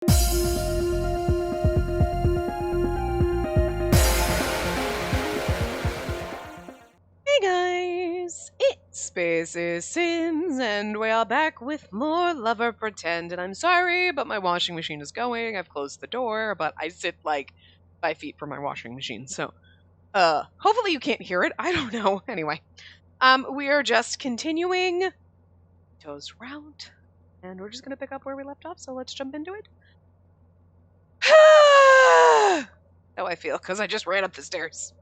Hey guys, it's Spacey, and we are back with more Lover Pretend. And I'm sorry, but my washing machine is going. I've closed the door, but I sit like 5 feet from my washing machine, so hopefully you can't hear it. I don't know. Anyway, we are just continuing Toe's route, and we're just gonna pick up where we left off. So let's jump into it. How I feel because I just ran up the stairs.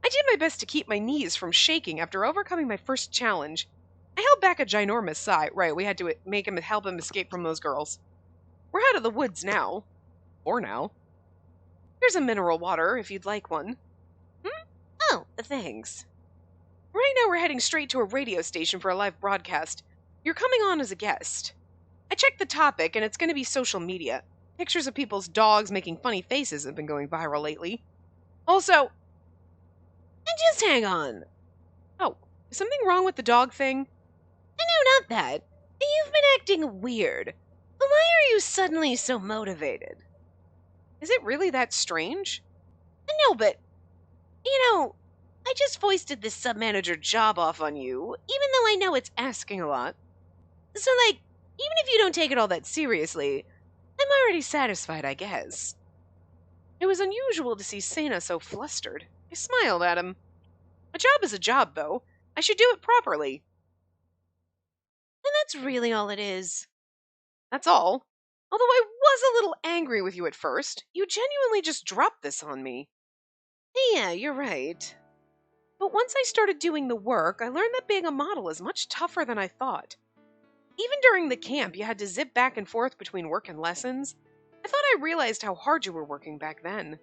I did my best to keep my knees from shaking after overcoming my first challenge. I held back a ginormous sigh. Right, we had to help him escape from those girls. We're out of the woods now. For now. Here's a mineral water if you'd like one. Oh, thanks. Right now we're heading straight to a radio station for a live broadcast. You're coming on as a guest. I checked the topic, and it's going to be social media. Pictures of people's dogs making funny faces have been going viral lately. Also, and just hang on. Oh, is something wrong with the dog thing? No, not that. You've been acting weird. But why are you suddenly so motivated? Is it really that strange? No, but, I just foisted this sub-manager job off on you, even though I know it's asking a lot. So, even if you don't take it all that seriously, I'm already satisfied, I guess. It was unusual to see Sena so flustered. I smiled at him. A job is a job, though. I should do it properly. And that's really all it is. That's all? Although I was a little angry with you at first, you genuinely just dropped this on me. Yeah, you're right. But once I started doing the work, I learned that being a model is much tougher than I thought. Even during the camp, you had to zip back and forth between work and lessons. I thought I realized how hard you were working back then.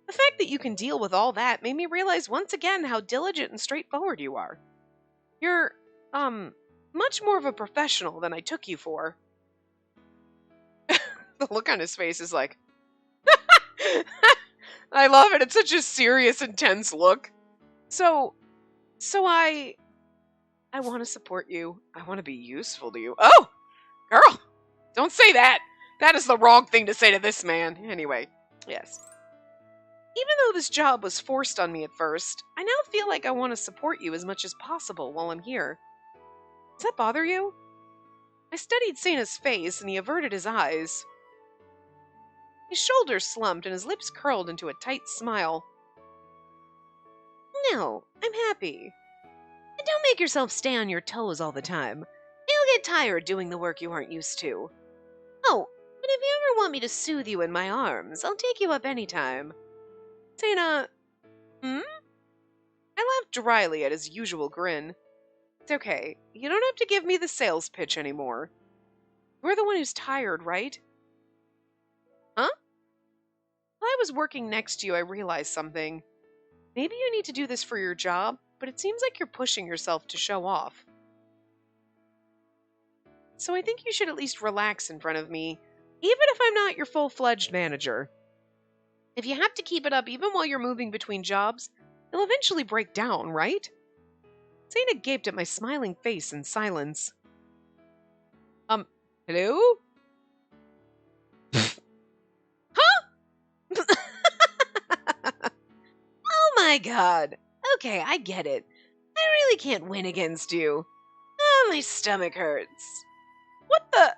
The fact that you can deal with all that made me realize once again how diligent and straightforward you are. You're, much more of a professional than I took you for. The look on his face is like, I love it. It's such a serious, intense look. So I want to support you. I want to be useful to you. Oh, girl, don't say that. That is the wrong thing to say to this man. Anyway, yes. Even though this job was forced on me at first, I now feel like I want to support you as much as possible while I'm here. Does that bother you? I studied Sena's face, and he averted his eyes. His shoulders slumped, and his lips curled into a tight smile. No, I'm happy. And don't make yourself stay on your toes all the time. You'll get tired doing the work you aren't used to. Oh, but if you ever want me to soothe you in my arms, I'll take you up anytime. Sena, I laughed dryly at his usual grin. It's okay. You don't have to give me the sales pitch anymore. You're the one who's tired, right? Huh? While I was working next to you, I realized something. Maybe you need to do this for your job, but it seems like you're pushing yourself to show off. So I think you should at least relax in front of me, even if I'm not your full-fledged manager. If you have to keep it up even while you're moving between jobs, you'll eventually break down, right? Sena gaped at my smiling face in silence. Hello? Huh? Oh my god. Okay, I get it. I really can't win against you. Oh, my stomach hurts. What the?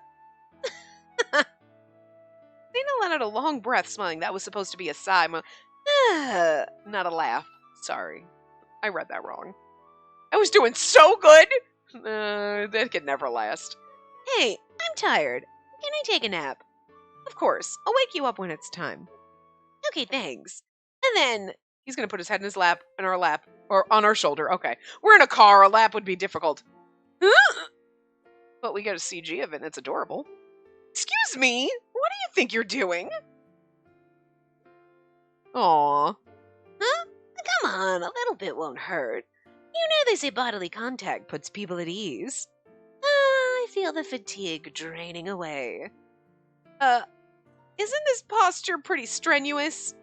Sena let out a long breath, smiling. That was supposed to be a sigh. Not a laugh. Sorry. I read that wrong. I was doing so good! That could never last. Hey, I'm tired. Can I take a nap? Of course. I'll wake you up when it's time. Okay, thanks. And then he's going to put his head in his lap, in our lap, or on our shoulder. Okay. We're in a car. A lap would be difficult. But we got a CG of it, and it's adorable. Excuse me? What do you think you're doing? Aww. Huh? Come on, a little bit won't hurt. You know they say bodily contact puts people at ease. I feel the fatigue draining away. Isn't this posture pretty strenuous?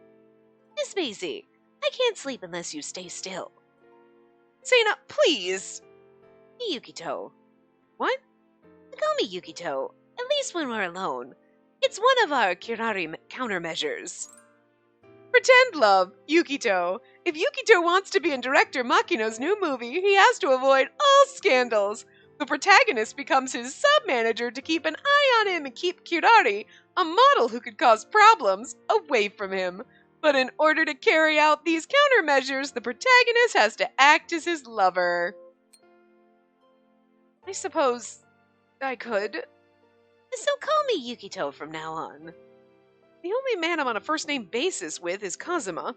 Miss Spacey, I can't sleep unless you stay still. Sena, please! Yukito. What? Call me Yukito, at least when we're alone. It's one of our Kirari countermeasures. Pretend love, Yukito. If Yukito wants to be in director Makino's new movie, he has to avoid all scandals. The protagonist becomes his sub-manager to keep an eye on him and keep Kirari, a model who could cause problems, away from him. But in order to carry out these countermeasures, the protagonist has to act as his lover. I suppose I could. So call me Yukito from now on. The only man I'm on a first-name basis with is Kazuma.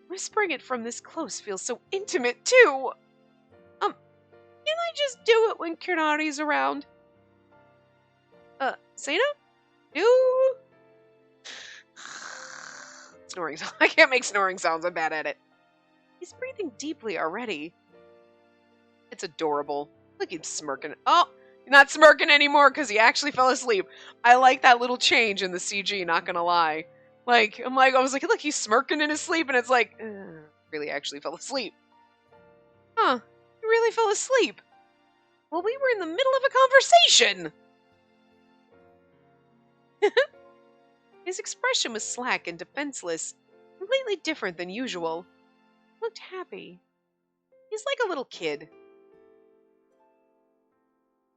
Whispering it from this close feels so intimate, too. Can I just do it when Kirari's around? Sana? Do? Snoring sounds. I can't make snoring sounds. I'm bad at it. He's breathing deeply already. It's adorable. Look, he's smirking. Oh, not smirking anymore because he actually fell asleep. I like that little change in the CG, not gonna lie. I was like, look, he's smirking in his sleep, and it's like, really actually fell asleep. Huh, he really fell asleep. Well, we were in the middle of a conversation. His expression was slack and defenseless, completely different than usual. He looked happy. He's like a little kid.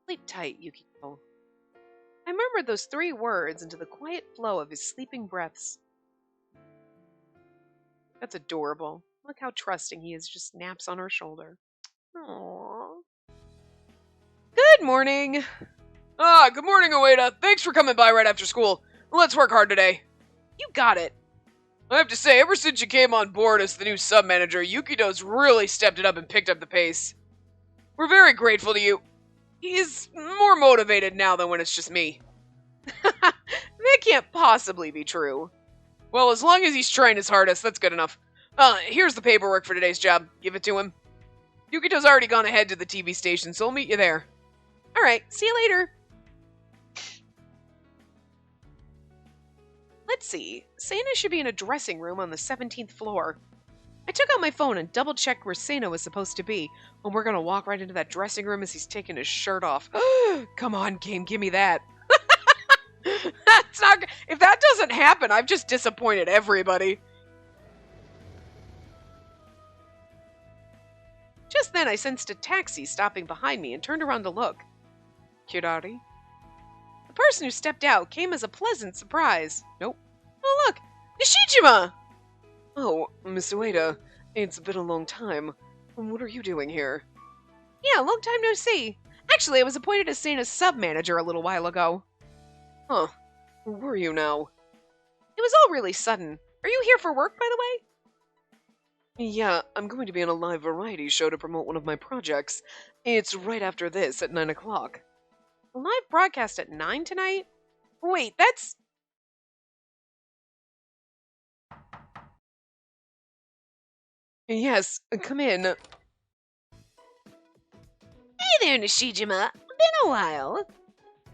Sleep tight, Yukito. I murmured those 3 words into the quiet flow of his sleeping breaths. That's adorable. Look how trusting he is, just naps on her shoulder. Aww. Good morning. Good morning, Ueda. Thanks for coming by right after school. Let's work hard today. You got it. I have to say, ever since you came on board as the new sub-manager, Yukito's really stepped it up and picked up the pace. We're very grateful to you. He's more motivated now than when it's just me. That can't possibly be true. Well, as long as he's trying his hardest, that's good enough. Here's the paperwork for today's job. Give it to him. Yukito's already gone ahead to the TV station, so I'll meet you there. Alright, see you later. Let's see. Sana should be in a dressing room on the 17th floor. I took out my phone and double-checked where Sana was supposed to be, and we're gonna walk right into that dressing room as he's taking his shirt off. Come on, game, give me that. That's not. If that doesn't happen, I've just disappointed everybody. Just then, I sensed a taxi stopping behind me and turned around to look. Kirari? The person who stepped out came as a pleasant surprise. Nope. Oh, look! Nishijima! Oh, Miss Ueda, it's been a long time. What are you doing here? Yeah, long time no see. Actually, I was appointed as Sana's sub-manager a little while ago. Huh. Who were you now? It was all really sudden. Are you here for work, by the way? Yeah, I'm going to be on a live variety show to promote one of my projects. It's right after this at 9 o'clock. A live broadcast at 9 tonight? Wait, that's... Yes, come in. Hey there, Nishijima. Been a while.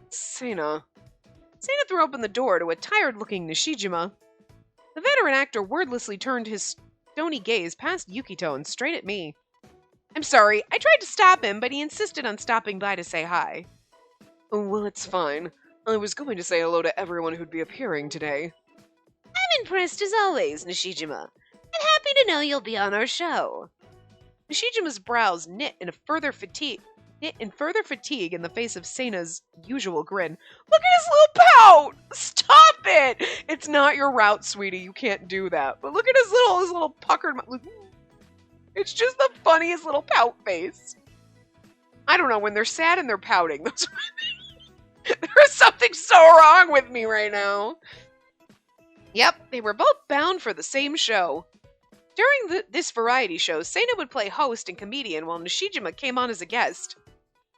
Sana threw open the door to a tired-looking Nishijima. The veteran actor wordlessly turned his stony gaze past Yukito and straight at me. I'm sorry, I tried to stop him, but he insisted on stopping by to say hi. Well, it's fine. I was going to say hello to everyone who'd be appearing today. I'm impressed as always, Nishijima. And happy to know you'll be on our show. Nishijima's brows knit in further fatigue in the face of Sana's usual grin. Look at his little pout! Stop it! It's not your route, sweetie. You can't do that. But look at his little puckered mouth. It's just the funniest little pout face. I don't know, when they're sad and they're pouting. There's something so wrong with me right now. Yep, they were both bound for the same show. During this variety show, Sana would play host and comedian while Nishijima came on as a guest.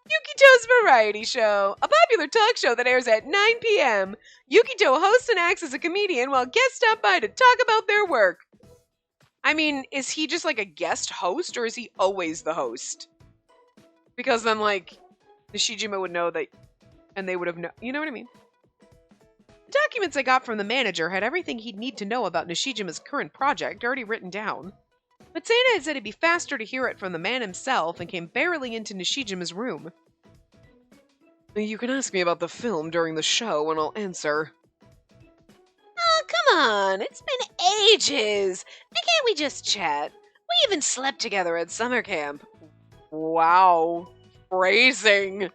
Yukito's Variety Show, a popular talk show that airs at 9 p.m. Yukito hosts and acts as a comedian while guests stop by to talk about their work. I mean, is he just like a guest host or is he always the host? Because then, like, Nishijima would know that, and they would have known, you know what I mean? The documents I got from the manager had everything he'd need to know about Nishijima's current project already written down. But Sana had said it'd be faster to hear it from the man himself and came barreling into Nishijima's room. You can ask me about the film during the show and I'll answer. Come on, it's been ages. Why can't we just chat? We even slept together at summer camp. Wow. Phrasing.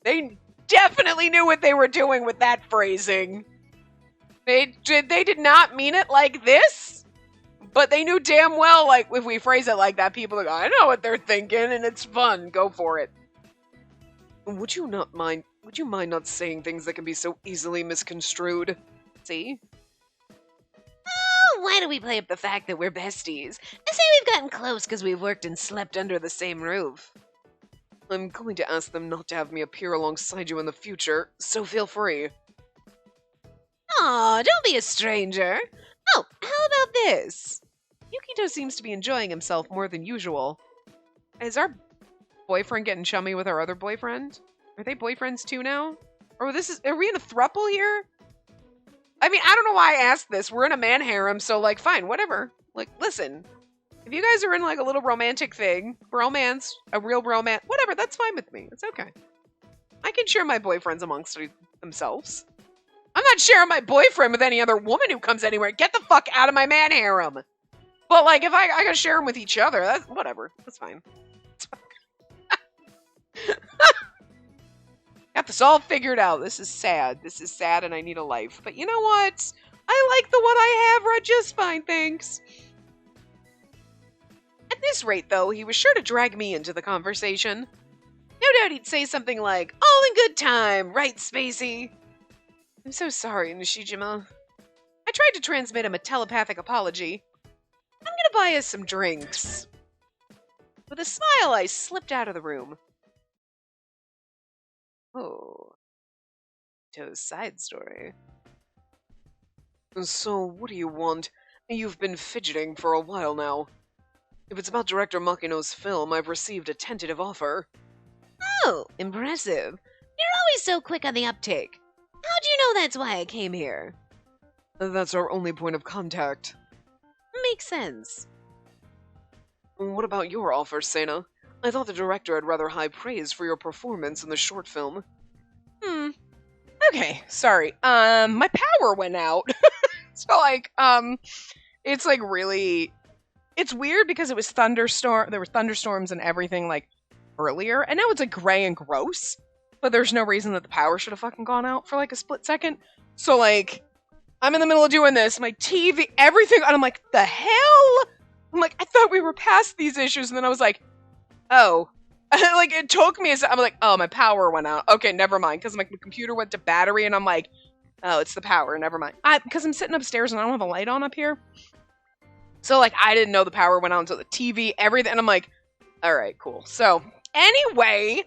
They definitely knew what they were doing with that phrasing. They did not mean it like this, but they knew damn well, like, if we phrase it like that, people are like, I know what they're thinking, and it's fun. Go for it. Would you mind not saying things that can be so easily misconstrued? See? Oh, why do we play up the fact that we're besties? I say we've gotten close because we've worked and slept under the same roof. I'm going to ask them not to have me appear alongside you in the future, so feel free. Aw, don't be a stranger. Oh, how about this? Yukito seems to be enjoying himself more than usual. Is our boyfriend getting chummy with our other boyfriend? Are they boyfriends too now? Or are we in a throuple here? I mean, I don't know why I asked this. We're in a man harem, so like, fine, whatever. Like, listen, if you guys are in like a little romantic thing, romance, a real romance, whatever, that's fine with me. It's okay. I can share my boyfriends amongst themselves. I'm not sharing my boyfriend with any other woman who comes anywhere. Get the fuck out of my man harem. But like, if I gotta share them with each other, that's whatever. That's fine. Got this all figured out. This is sad. This is sad and I need a life. But you know what? I like the one I have right just fine, thanks. At this rate, though, he was sure to drag me into the conversation. No doubt he'd say something like, all in good time, right, Spacey? I'm so sorry, Nishijima. I tried to transmit him a telepathic apology. I'm gonna buy us some drinks. With a smile, I slipped out of the room. Oh. To's side story. So, what do you want? You've been fidgeting for a while now. If it's about Director Makino's film, I've received a tentative offer. Oh, impressive. You're always so quick on the uptake. How'd you know that's why I came here? That's our only point of contact. Makes sense. What about your offer, Sena? I thought the director had rather high praise for your performance in the short film. Okay, sorry. My power went out. So, like, it's like really... It's weird because it was there were thunderstorms and everything, like, earlier, and now it's, like, gray and gross, but there's no reason that the power should have fucking gone out for, like, a split second. So, like, I'm in the middle of doing this, my TV, everything, and I'm like, the hell? I'm like, I thought we were past these issues, and then I was like, oh. Like, it took me I'm like, oh, my power went out. Okay, never mind, because my computer went to battery, and I'm like, oh, it's the power, never mind. Because I'm sitting upstairs, and I don't have a light on up here. So, like, I didn't know the power went out until the TV, everything, and I'm like, all right, cool. So, anyway,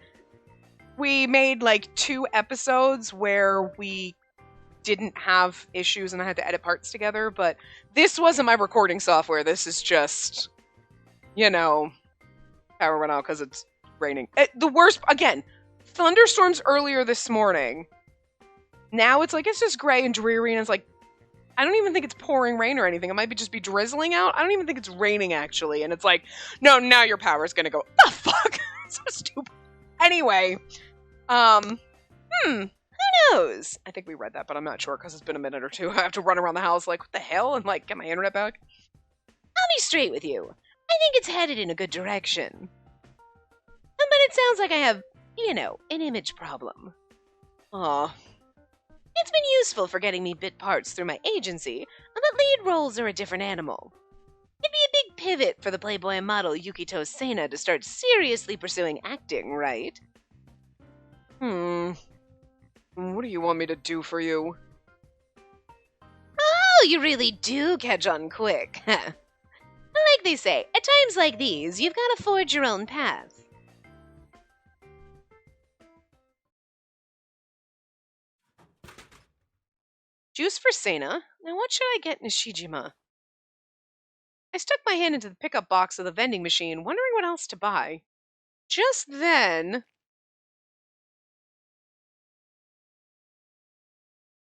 we made, like, 2 episodes where we didn't have issues and I had to edit parts together, but this wasn't my recording software. This is just, you know, power went out because it's raining. The worst, again, thunderstorms earlier this morning. Now it's like, it's just gray and dreary, and it's like, I don't even think it's pouring rain or anything. It might just be drizzling out. I don't even think it's raining, actually. And it's like, no, now your power's gonna go. The fuck? So stupid. Anyway, who knows? I think we read that, but I'm not sure because it's been a minute or two. I have to run around the house like, what the hell? And like, get my internet back. I'll be straight with you. I think it's headed in a good direction. But it sounds like I have, you know, an image problem. Aw. It's been useful for getting me bit parts through my agency, but lead roles are a different animal. It'd be a big pivot for the Playboy model Yukito Sena to start seriously pursuing acting, right? What do you want me to do for you? Oh, you really do catch on quick. Like they say, at times like these, you've got to forge your own path. Juice for Sena. Now what should I get Nishijima? I stuck my hand into the pickup box of the vending machine, wondering what else to buy. Just then...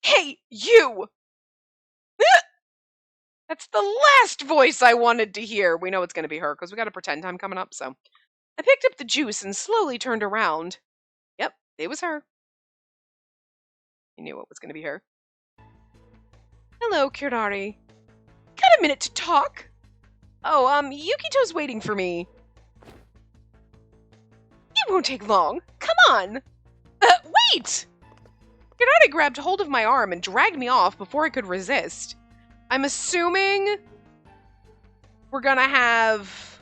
Hey, you! That's the last voice I wanted to hear. We know it's going to be her, because we got a pretend time coming up, so... I picked up the juice and slowly turned around. Yep, it was her. I knew it was going to be her. Hello, Kirari. Got a minute to talk? Oh, Yukito's waiting for me. It won't take long. Come on. Wait! Kirari grabbed hold of my arm and dragged me off before I could resist. I'm assuming we're gonna have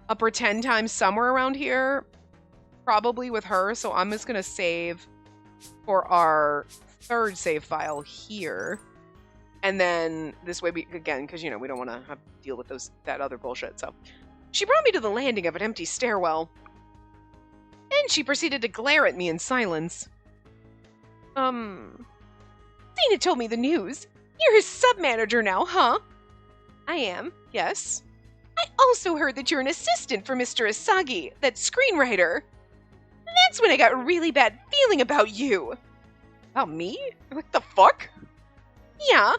a pretend time somewhere around here. Probably with her, so I'm just gonna save for our third save file here. And then this way, again, because, you know, we don't want to have to deal with that other bullshit. So she brought me to the landing of an empty stairwell. And she proceeded to glare at me in silence. Dana told me the news. You're his sub-manager now, huh? I am, yes. I also heard that you're an assistant for Mr. Asagi, that screenwriter. That's when I got a really bad feeling about you. About me? What the fuck? Yeah,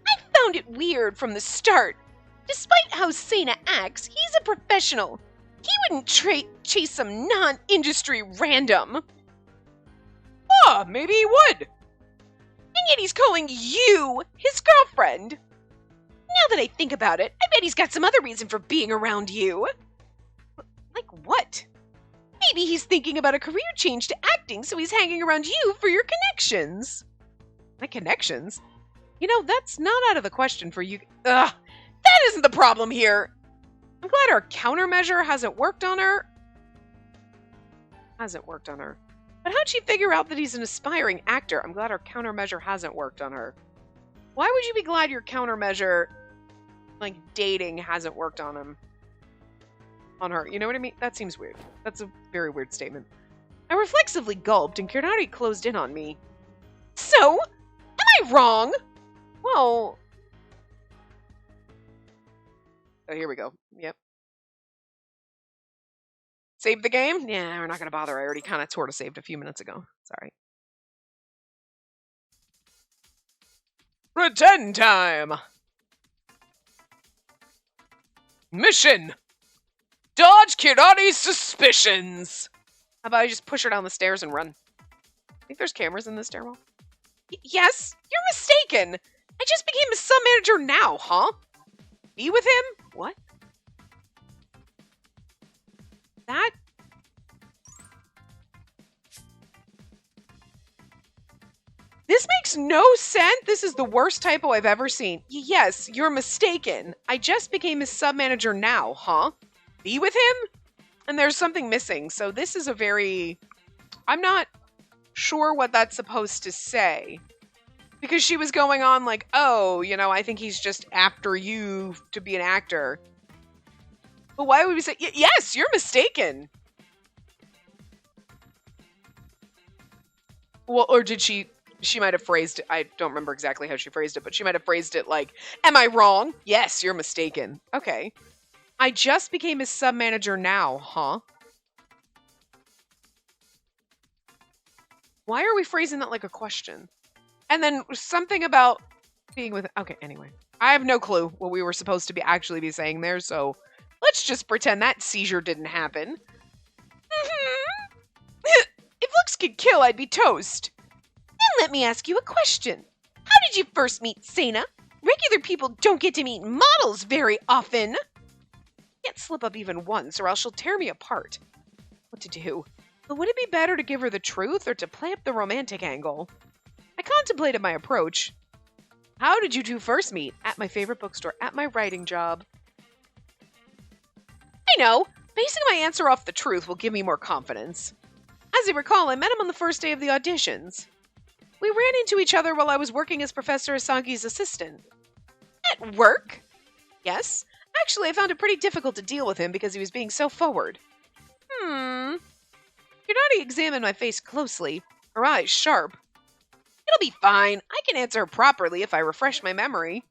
I found it weird from the start. Despite how Sana acts, he's a professional. He wouldn't chase some non-industry random. Ah, maybe he would. And yet he's calling you his girlfriend. Now that I think about it, I bet he's got some other reason for being around you. Like what? Maybe he's thinking about a career change to acting, so he's hanging around you for your connections. My connections? You know, that's not out of the question for you. Ugh, that isn't the problem here. I'm glad our countermeasure hasn't worked on her. But how'd she figure out that he's an aspiring actor? I'm glad our countermeasure hasn't worked on her. Why would you be glad your countermeasure, like dating, hasn't worked on him? On her, you know what I mean? That seems weird. That's a very weird statement. I reflexively gulped and Kirari closed in on me. So? Am I wrong? Well... Oh, here we go. Yep. Save the game? Yeah, we're not going to bother. I already kind of sort of saved a few minutes ago. Sorry. Pretend time! Mission! Dodge Kirari's suspicions! How about I just push her down the stairs and run? Think there's cameras in this stairwell? Yes, you're mistaken! I just became a sub-manager now, huh? Be with him? What? That? This makes no sense. This is the worst typo I've ever seen. Yes, you're mistaken. I just became his sub-manager now, huh? Be with him? And there's something missing. So this is a very... I'm not sure what that's supposed to say. Because she was going on like, oh, you know, I think he's just after you to be an actor. But why would we say, yes, you're mistaken. Well, or did she might have phrased it, I don't remember exactly how she phrased it, but she might have phrased it like, am I wrong? Yes, you're mistaken. Okay. I just became his sub-manager now, huh? Why are we phrasing that like a question? And then something about being with... Okay, anyway. I have no clue what we were supposed to be actually be saying there, so let's just pretend that seizure didn't happen. If looks could kill, I'd be toast. Then let me ask you a question. How did you first meet Sana? Regular people don't get to meet models very often. Can't slip up even once, or else she'll tear me apart. What to do? But would it be better to give her the truth, or to play up the romantic angle? I contemplated my approach. How did you two first meet? At my favorite bookstore, at my writing job. I know. Basing my answer off the truth will give me more confidence. As I recall, I met him on the first day of the auditions. We ran into each other while I was working as Professor Asagi's assistant. At work? Yes. Actually, I found it pretty difficult to deal with him because he was being so forward. Yunari examined my face closely, her eyes sharp. It'll be fine. I can answer properly if I refresh my memory.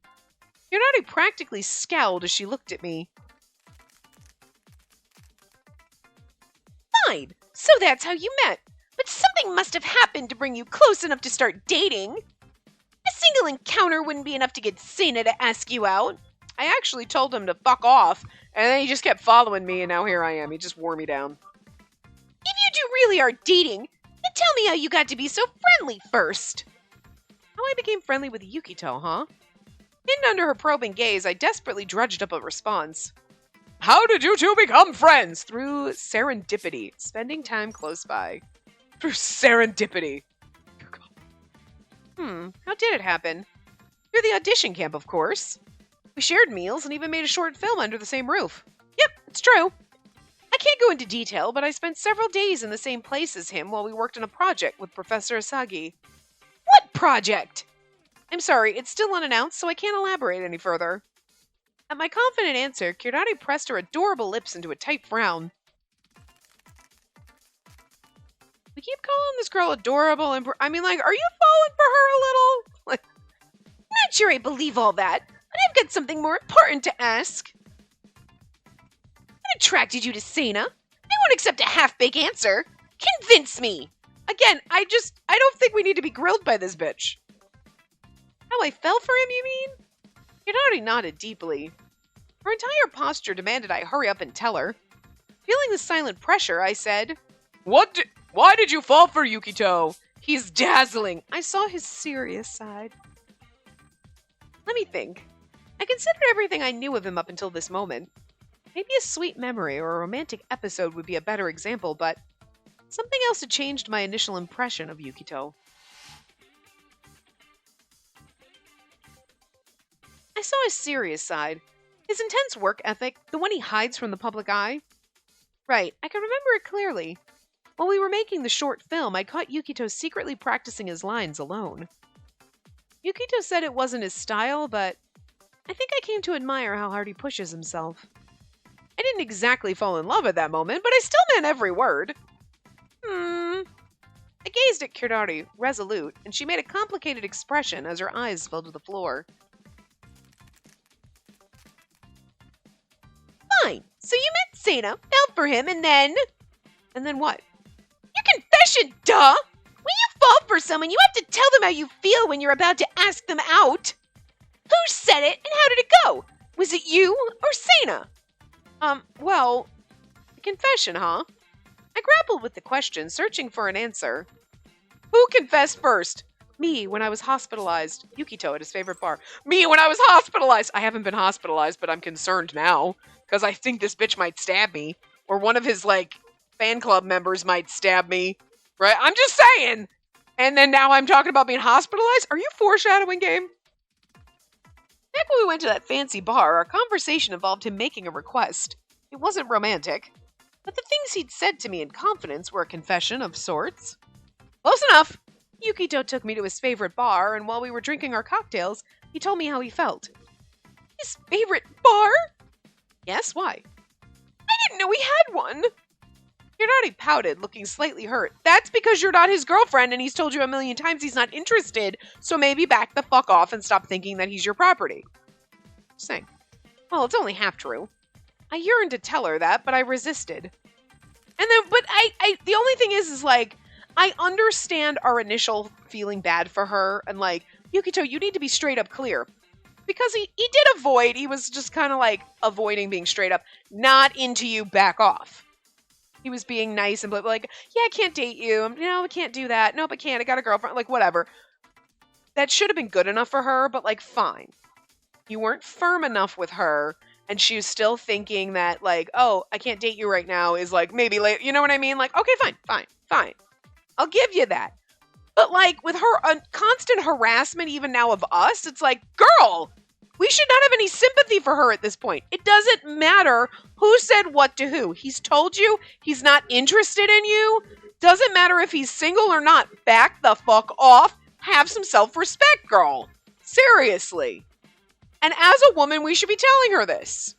Yunari practically scowled as she looked at me. Fine. So that's how you met. But something must have happened to bring you close enough to start dating. A single encounter wouldn't be enough to get Sana to ask you out. I actually told him to fuck off, and then he just kept following me, and now here I am. He just wore me down. If you two really are dating, then tell me how you got to be so friendly first. How I became friendly with Yukito, huh? Hidden under her probing gaze, I desperately drudged up a response. How did you two become friends? Through serendipity, spending time close by. Through serendipity. How did it happen? Through the audition camp, of course. We shared meals and even made a short film under the same roof. Yep, it's true. I can't go into detail, but I spent several days in the same place as him while we worked on a project with Professor Asagi. What project? I'm sorry, it's still unannounced, so I can't elaborate any further. At my confident answer, Kirari pressed her adorable lips into a tight frown. We keep calling this girl adorable and... are you falling for her a little? Not sure I believe all that, but I've got something more important to ask. What attracted you to Sana? I won't accept a half-baked answer. Convince me! Again, I don't think we need to be grilled by this bitch. How I fell for him, you mean? Kirari nodded deeply. Her entire posture demanded I hurry up and tell her. Feeling the silent pressure, I said, Why did you fall for Yukito? He's dazzling. I saw his serious side. Let me think. I considered everything I knew of him up until this moment. Maybe a sweet memory or a romantic episode would be a better example, but something else had changed my initial impression of Yukito. I saw his serious side. His intense work ethic, the one he hides from the public eye. Right, I can remember it clearly. While we were making the short film, I caught Yukito secretly practicing his lines alone. Yukito said it wasn't his style, but I think I came to admire how hard he pushes himself. I didn't exactly fall in love at that moment, but I still meant every word. I gazed at Kirari, resolute, and she made a complicated expression as her eyes fell to the floor. Fine, so you met Sana, fell for him, and then... And then what? Your confession, duh! When you fall for someone, you have to tell them how you feel when you're about to ask them out. Who said it, and how did it go? Was it you or Sana? Well, confession, huh? I grappled with the question, searching for an answer. Who confessed first? Me, when I was hospitalized. Yukito at his favorite bar. Me, when I was hospitalized! I haven't been hospitalized, but I'm concerned now, because I think this bitch might stab me. Or one of his, fan club members might stab me. Right? I'm just saying! And then now I'm talking about being hospitalized? Are you foreshadowing, game? Back when we went to that fancy bar, our conversation involved him making a request. It wasn't romantic, but the things he'd said to me in confidence were a confession of sorts. Close enough! Yukito took me to his favorite bar, and while we were drinking our cocktails, he told me how he felt. His favorite bar? Yes, why? I didn't know he had one! Kirari pouted, looking slightly hurt. That's because you're not his girlfriend and he's told you a million times he's not interested, so maybe back the fuck off and stop thinking that he's your property. Just saying. Well, it's only half true. I yearned to tell her that, but I resisted. And then, but the only thing is I understand our initial feeling bad for her, and Yukito, you need to be straight up clear. Because he did avoid, he was just kind of avoiding being straight up, not into you, back off. He was being nice and yeah, I can't date you. No, I can't do that. Nope, I can't. I got a girlfriend. Whatever. That should have been good enough for her, but fine. You weren't firm enough with her, and she was still thinking that oh, I can't date you right now is maybe later. You know what I mean? Okay, fine. I'll give you that. But with her constant harassment even now of us, it's girl, we should not have any sympathy for her at this point. It doesn't matter who said what to who. He's told you he's not interested in you. Doesn't matter if he's single or not. Back the fuck off. Have some self-respect, girl. Seriously. And as a woman, we should be telling her this.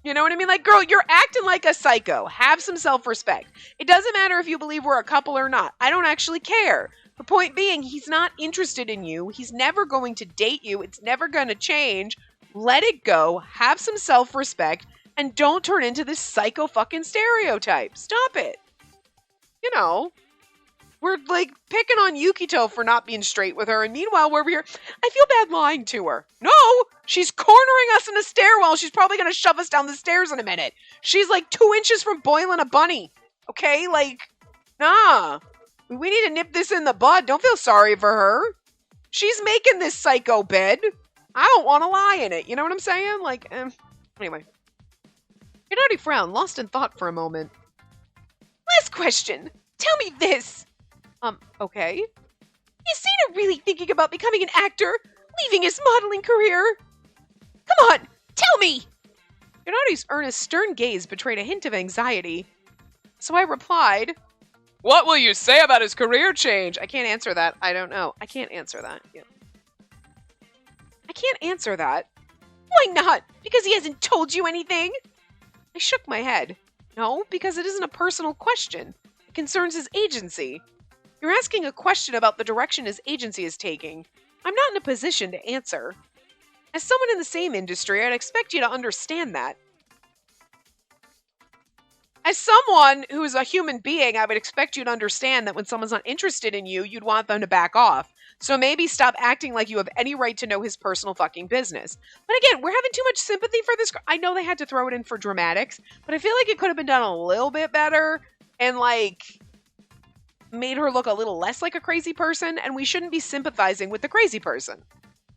You know what I mean? Girl, you're acting like a psycho. Have some self-respect. It doesn't matter if you believe we're a couple or not. I don't actually care. The point being, he's not interested in you. He's never going to date you. It's never going to change. Let it go. Have some self-respect. And don't turn into this psycho fucking stereotype. Stop it. You know, we're picking on Yukito for not being straight with her. And meanwhile, we're here. I feel bad lying to her. No, she's cornering us in the stairwell. She's probably going to shove us down the stairs in a minute. She's 2 inches from boiling a bunny. Okay? Nah. We need to nip this in the bud. Don't feel sorry for her. She's making this psycho bed. I don't want to lie in it. You know what I'm saying? Like, anyway. Gennady frowned, lost in thought for a moment. Last question. Tell me this. Okay. Is Sana really thinking about becoming an actor? Leaving his modeling career? Come on, tell me! Gennady's earnest, stern gaze betrayed a hint of anxiety. So I replied, what will you say about his career change? I can't answer that. I don't know. I can't answer that. Yeah. I can't answer that. Why not? Because he hasn't told you anything? I shook my head. No, because it isn't a personal question. It concerns his agency. You're asking a question about the direction his agency is taking. I'm not in a position to answer. As someone in the same industry, I'd expect you to understand that. As someone who is a human being, I would expect you to understand that when someone's not interested in you, you'd want them to back off. So maybe stop acting like you have any right to know his personal fucking business. But again, we're having too much sympathy for this. I know they had to throw it in for dramatics, but I feel like it could have been done a little bit better and like made her look a little less like a crazy person, and we shouldn't be sympathizing with the crazy person.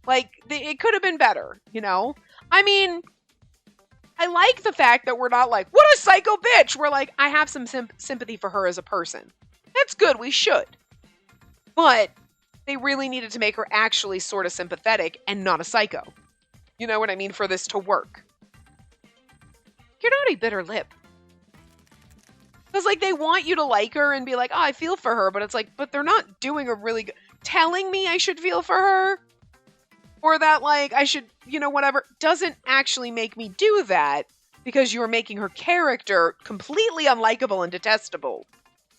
Like, it could have been better, you know? I mean, I like the fact that we're not like, what a psycho bitch! We're like, I have some sympathy for her as a person. That's good, we should. But they really needed to make her actually sort of sympathetic and not a psycho. You know what I mean? For this to work. Gennady bit her lip. Because, like, they want you to like her and be like, oh, I feel for her. But it's like, but they're not doing a really good... Telling me I should feel for her, or that, like, I should, you know, whatever, doesn't actually make me do that because you're making her character completely unlikable and detestable.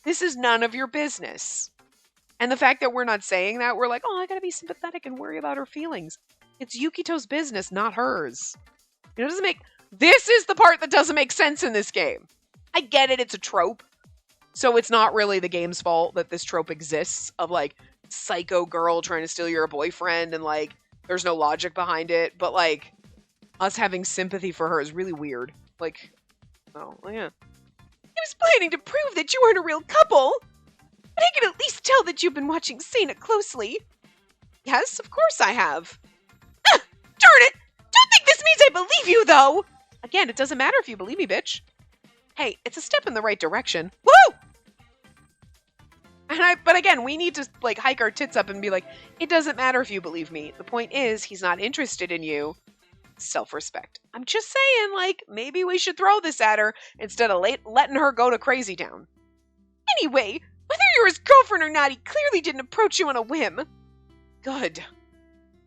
This is none of your business. And the fact that we're not saying that, we're like, oh, I gotta be sympathetic and worry about her feelings. It's Yukito's business, not hers. You know, it doesn't make... This is the part that doesn't make sense in this game. I get it, it's a trope. So it's not really the game's fault that this trope exists of, like, psycho girl trying to steal your boyfriend and, like, there's no logic behind it. But, like, us having sympathy for her is really weird. Like, oh, yeah. I was planning to prove that you weren't a real couple. But I can at least tell that you've been watching Sana closely. Yes, of course I have. Ah, darn it! Don't think this means I believe you, though! Again, it doesn't matter if you believe me, bitch. Hey, it's a step in the right direction. Woo! But again, we need to, like, hike our tits up and be like, it doesn't matter if you believe me. The point is, he's not interested in you. Self-respect. I'm just saying, like, maybe we should throw this at her instead of letting her go to Crazy Town. Anyway, whether you're his girlfriend or not, he clearly didn't approach you on a whim. Good.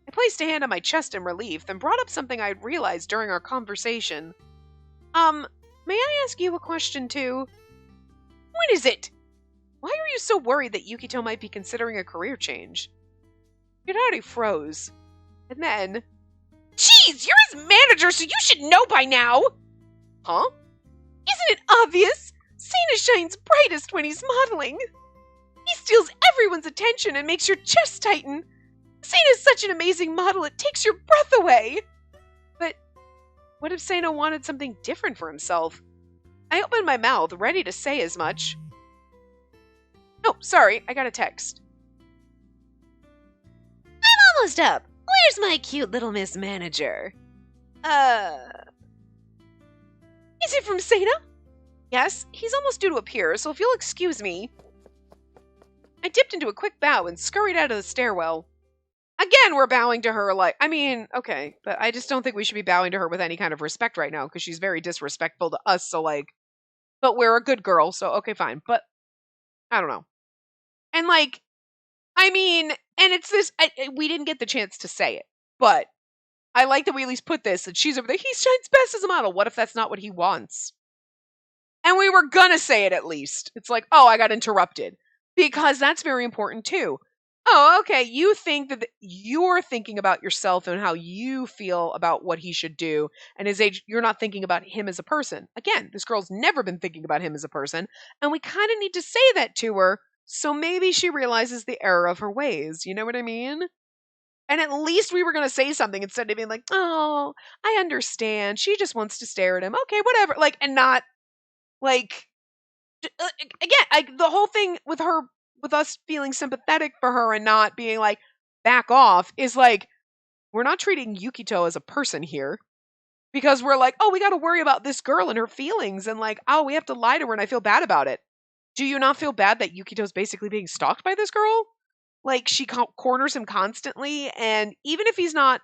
I placed a hand on my chest in relief, then brought up something I had realized during our conversation. May I ask you a question, too? What is it? Why are you so worried that Yukito might be considering a career change? Gennady froze. And then... Jeez, you're his manager, so you should know by now! Huh? Isn't it obvious? Sana shines brightest when he's modeling. He steals everyone's attention and makes your chest tighten. Sana's such an amazing model, it takes your breath away. But what if Sana wanted something different for himself? I opened my mouth, ready to say as much. Oh, sorry, I got a text. I'm almost up. Where's my cute little Miss Manager? Is it from Sana? Yes, he's almost due to appear, so if you'll excuse me. I dipped into a quick bow and scurried out of the stairwell. Again, we're bowing to her like, I mean, okay, but I just don't think we should be bowing to her with any kind of respect right now, because she's very disrespectful to us, so like, but we're a good girl, so okay, fine, but I don't know. And like, I mean, and it's this, we didn't get the chance to say it, but I like that we at least put this, that she's over there, he shines best as a model. What if that's not what he wants? And we were gonna say it at least. It's like, oh, I got interrupted. Because that's very important too. Oh, okay, you think that you're thinking about yourself and how you feel about what he should do, and his age, you're not thinking about him as a person. Again, this girl's never been thinking about him as a person, and we kind of need to say that to her, so maybe she realizes the error of her ways, you know what I mean? And at least we were going to say something instead of being like, oh, I understand, she just wants to stare at him, okay, whatever, like, and not, like, again, the whole thing with her, with us feeling sympathetic for her and not being like, back off is like, we're not treating Yukito as a person here. Because we're like, oh, we got to worry about this girl and her feelings. And like, oh, we have to lie to her and I feel bad about it. Do you not feel bad that Yukito's basically being stalked by this girl? Like, she corners him constantly. And even if he's not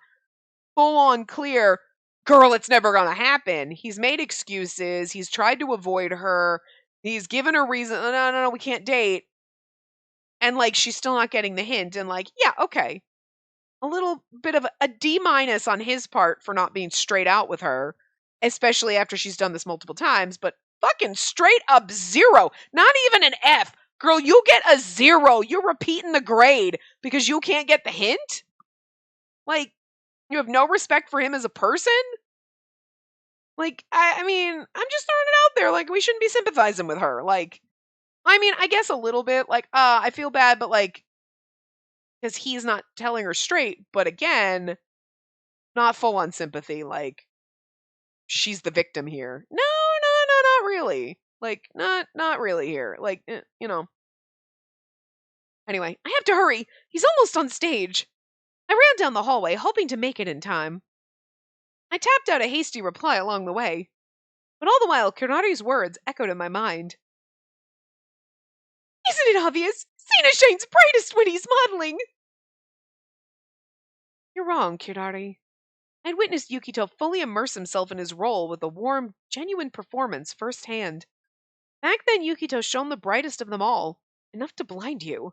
full on clear, girl, it's never going to happen. He's made excuses. He's tried to avoid her. He's given her reason. No, we can't date. And like, she's still not getting the hint. And like, yeah, okay. A little bit of a D- on his part for not being straight out with her, especially after she's done this multiple times, but fucking straight up 0. Not even an F. Girl, you get a 0. You're repeating the grade because you can't get the hint? Like, you have no respect for him as a person? Like, I mean, I'm just throwing it out there. Like, we shouldn't be sympathizing with her. Like, I mean, I guess a little bit. Like, I feel bad, but like, because he's not telling her straight. But again, not full on sympathy. Like, she's the victim here. No, not really. Like, not really here. Like, you know. Anyway, I have to hurry. He's almost on stage. I ran down the hallway, hoping to make it in time. I tapped out a hasty reply along the way, but all the while, Kurari's words echoed in my mind. Isn't it obvious? Sina shines brightest when he's modeling. You're wrong, Kurari. I'd witnessed Yukito fully immerse himself in his role with a warm, genuine performance firsthand. Back then, Yukito shone the brightest of them all, enough to blind you.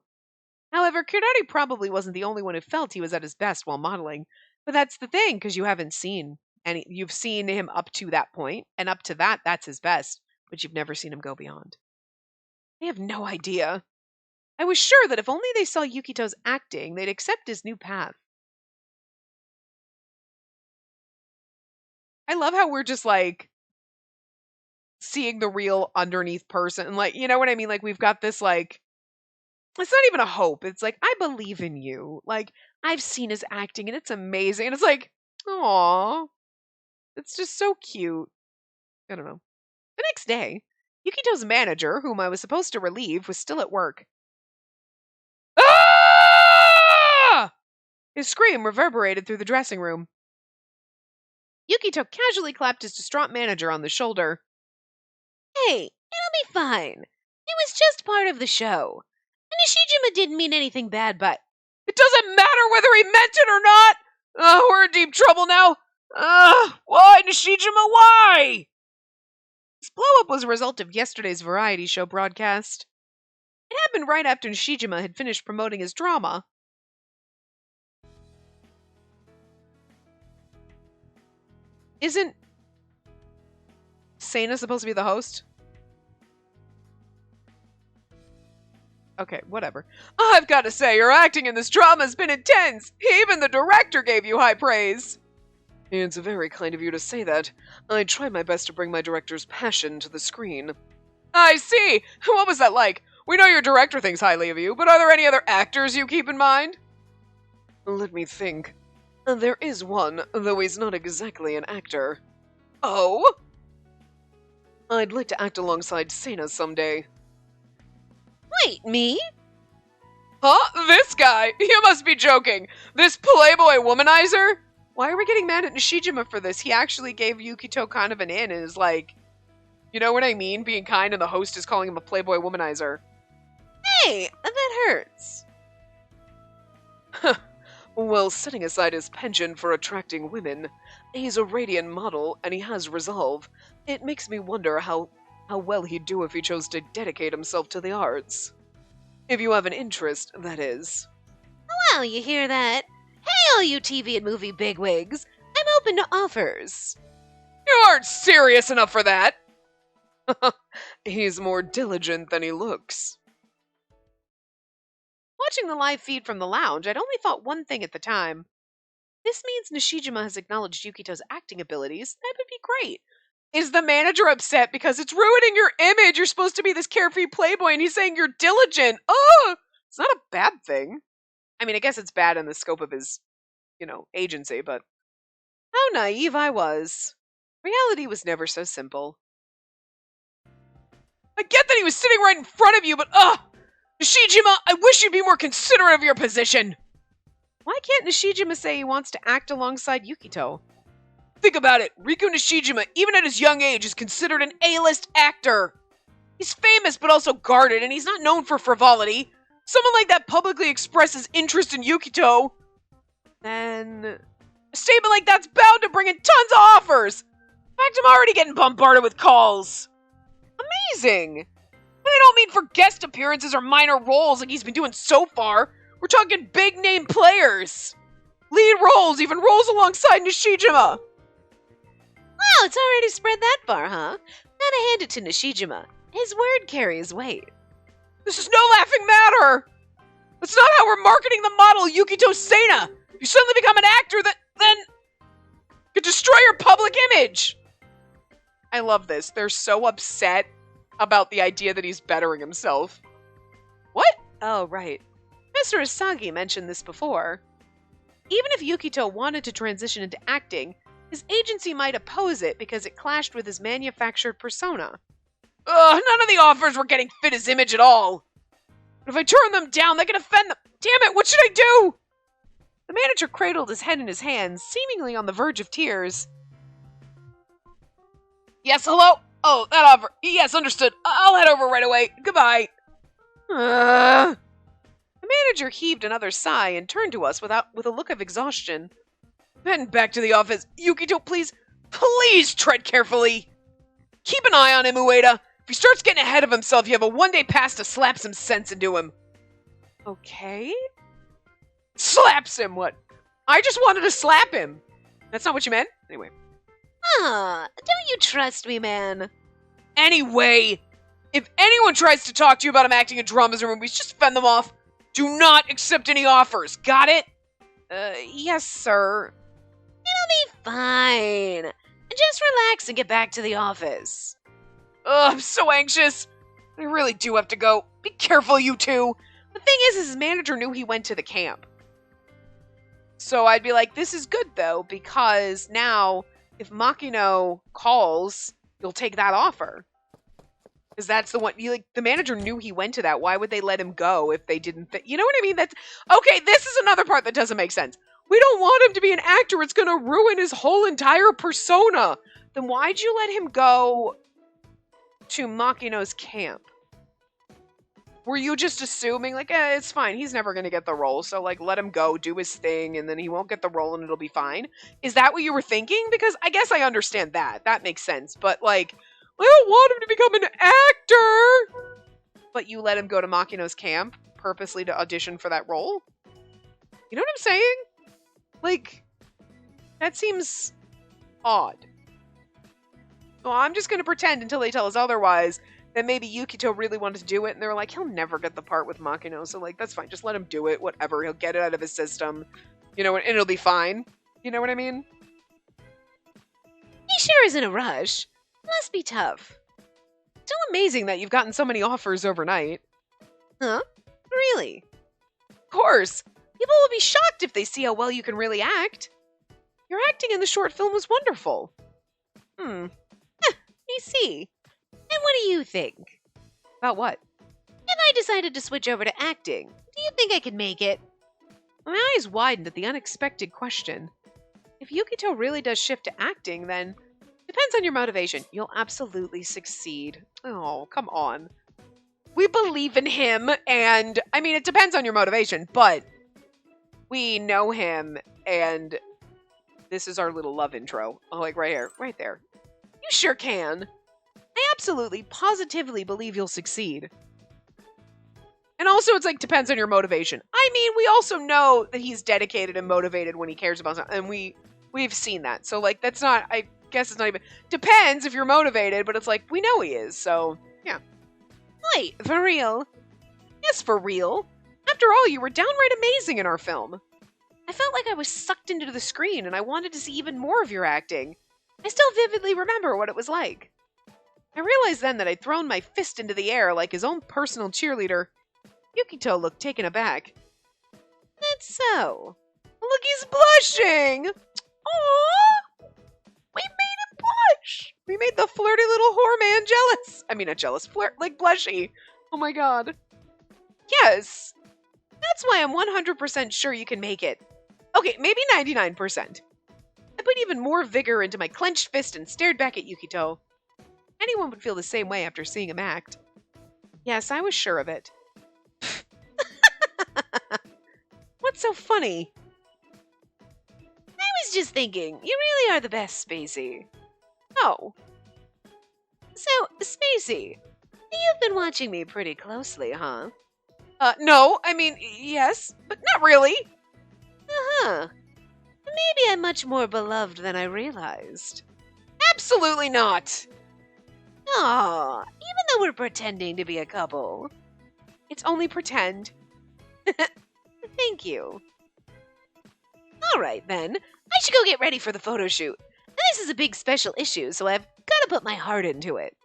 However, Kurari probably wasn't the only one who felt he was at his best while modeling. But that's the thing, because you haven't seen any. You've seen him up to that point, and up to that, that's his best. But you've never seen him go beyond. They have no idea. I was sure that if only they saw Yukito's acting, they'd accept his new path. I love how we're just like seeing the real underneath person. Like, you know what I mean? Like, we've got this, like, it's not even a hope. It's like, I believe in you. Like, I've seen his acting and it's amazing. And it's like, aw, it's just so cute. I don't know. The next day, Yukito's manager, whom I was supposed to relieve, was still at work. Ah! His scream reverberated through the dressing room. Yukito casually clapped his distraught manager on the shoulder. Hey, it'll be fine. It was just part of the show. Nishijima didn't mean anything bad, but... It doesn't matter whether he meant it or not! We're in deep trouble now! Why, Nishijima, why? This blow-up was a result of yesterday's variety show broadcast. It happened right after Nishijima had finished promoting his drama. Isn't Sana supposed to be the host? Okay, whatever. I've got to say, your acting in this drama has been intense. Even the director gave you high praise. It's very kind of you to say that. I tried my best to bring my director's passion to the screen. I see. What was that like? We know your director thinks highly of you, but are there any other actors you keep in mind? Let me think. There is one, though he's not exactly an actor. Oh? I'd like to act alongside Sana someday. Wait, me? Huh? This guy? You must be joking. This playboy womanizer? Why are we getting mad at Nishijima for this? He actually gave Yukito kind of an in and is like, you know what I mean? Being kind and the host is calling him a playboy womanizer. Hey, that hurts. Well, setting aside his penchant for attracting women, he's a radiant model and he has resolve. It makes me wonder how well he'd do if he chose to dedicate himself to the arts. If you have an interest, that is. Well, you hear that? Hey, all you TV and movie bigwigs, I'm open to offers. You aren't serious enough for that! He's more diligent than he looks. Watching the live feed from the lounge, I'd only thought one thing at the time. This means Nishijima has acknowledged Yukito's acting abilities. That would be great. Is the manager upset because it's ruining your image? You're supposed to be this carefree playboy and he's saying you're diligent. Oh, it's not a bad thing. I mean, I guess it's bad in the scope of his, agency, but how naive I was. Reality was never so simple. I get that he was sitting right in front of you, but Nishijima, I wish you'd be more considerate of your position. Why can't Nishijima say he wants to act alongside Yukito? Think about it. Riku Nishijima, even at his young age, is considered an A-list actor. He's famous but also guarded, and he's not known for frivolity. Someone like that publicly expresses interest in Yukito, then a statement like that's bound to bring in tons of offers. In fact, I'm already getting bombarded with calls. Amazing. And I don't mean for guest appearances or minor roles like he's been doing so far. We're talking big-name players. Lead roles, even roles alongside Nishijima. Wow, it's already spread that far, huh? Gotta hand it to Nishijima. His word carries weight. This is no laughing matter! That's not how we're marketing the model Yukito Seina! If you suddenly become an actor, then could destroy your public image! I love this. They're so upset about the idea that he's bettering himself. What? Oh, right. Mr. Asagi mentioned this before. Even if Yukito wanted to transition into acting, his agency might oppose it because it clashed with his manufactured persona. Ugh, none of the offers were getting fit his image at all. But if I turn them down, they can offend them. Damn it, what should I do? The manager cradled his head in his hands, seemingly on the verge of tears. Yes, hello? Oh, that offer. Yes, understood. I'll head over right away. Goodbye. The manager heaved another sigh and turned to us with a look of exhaustion. Heading back to the office. Yukito, please tread carefully. Keep an eye on him, Ueda. If he starts getting ahead of himself, you have a one-day pass to slap some sense into him. Okay? Slaps him, what? I just wanted to slap him. That's not what you meant? Anyway. Don't you trust me, man? Anyway, if anyone tries to talk to you about him acting in dramas or movies, just fend them off. Do not accept any offers. Got it? Yes, sir. It'll be fine. Just relax and get back to the office. Ugh, I'm so anxious. I really do have to go. Be careful, you two. The thing is, his manager knew he went to the camp. So I'd be like, this is good, though, because now, if Makino calls, you'll take that offer. Because that's the one, the manager knew he went to that. Why would they let him go if they didn't you know what I mean? Okay, this is another part that doesn't make sense. We don't want him to be an actor. It's going to ruin his whole entire persona. Then why'd you let him go to Makino's camp? Were you just assuming, it's fine. He's never going to get the role. So, let him go, do his thing, and then he won't get the role and it'll be fine? Is that what you were thinking? Because I guess I understand that. That makes sense. But, I don't want him to become an actor! But you let him go to Makino's camp purposely to audition for that role? You know what I'm saying? That seems odd. Well, I'm just going to pretend until they tell us otherwise that maybe Yukito really wanted to do it, and they were like, he'll never get the part with Makino, so, that's fine. Just let him do it, whatever. He'll get it out of his system, and it'll be fine. You know what I mean? He sure is in a rush. Must be tough. Still amazing that you've gotten so many offers overnight. Huh? Really? Of course. People will be shocked if they see how well you can really act. Your acting in the short film was wonderful. I see. And what do you think? About what? If I decided to switch over to acting, do you think I could make it? My eyes widened at the unexpected question. If Yukito really does shift to acting, then depends on your motivation. You'll absolutely succeed. Oh, come on. We believe in him, and, it depends on your motivation, but we know him, and this is our little love intro. Right here, right there. You sure can. I absolutely, positively believe you'll succeed. And also, it's depends on your motivation. We also know that he's dedicated and motivated when he cares about something, and we've seen that. So, that's not, I guess it's not even, depends if you're motivated, but it's we know he is, so, yeah. Wait, for real? Yes, for real. After all, you were downright amazing in our film. I felt like I was sucked into the screen, and I wanted to see even more of your acting. I still vividly remember what it was like. I realized then that I'd thrown my fist into the air like his own personal cheerleader. Yukito looked taken aback. That's so. Look, he's blushing! Aww! We made him blush! We made the flirty little whore man jealous! Not jealous, blushy. Oh my god. Yes! That's why I'm 100% sure you can make it. Okay, maybe 99%. I put even more vigor into my clenched fist and stared back at Yukito. Anyone would feel the same way after seeing him act. Yes, I was sure of it. What's so funny? I was just thinking, you really are the best, Spacey. Oh. So, Spacey, you've been watching me pretty closely, huh? No, I mean, yes, but not really. Uh-huh. Maybe I'm much more beloved than I realized. Absolutely not. Aw, even though we're pretending to be a couple. It's only pretend. Thank you. Alright then, I should go get ready for the photo shoot. This is a big special issue, so I've gotta put my heart into it.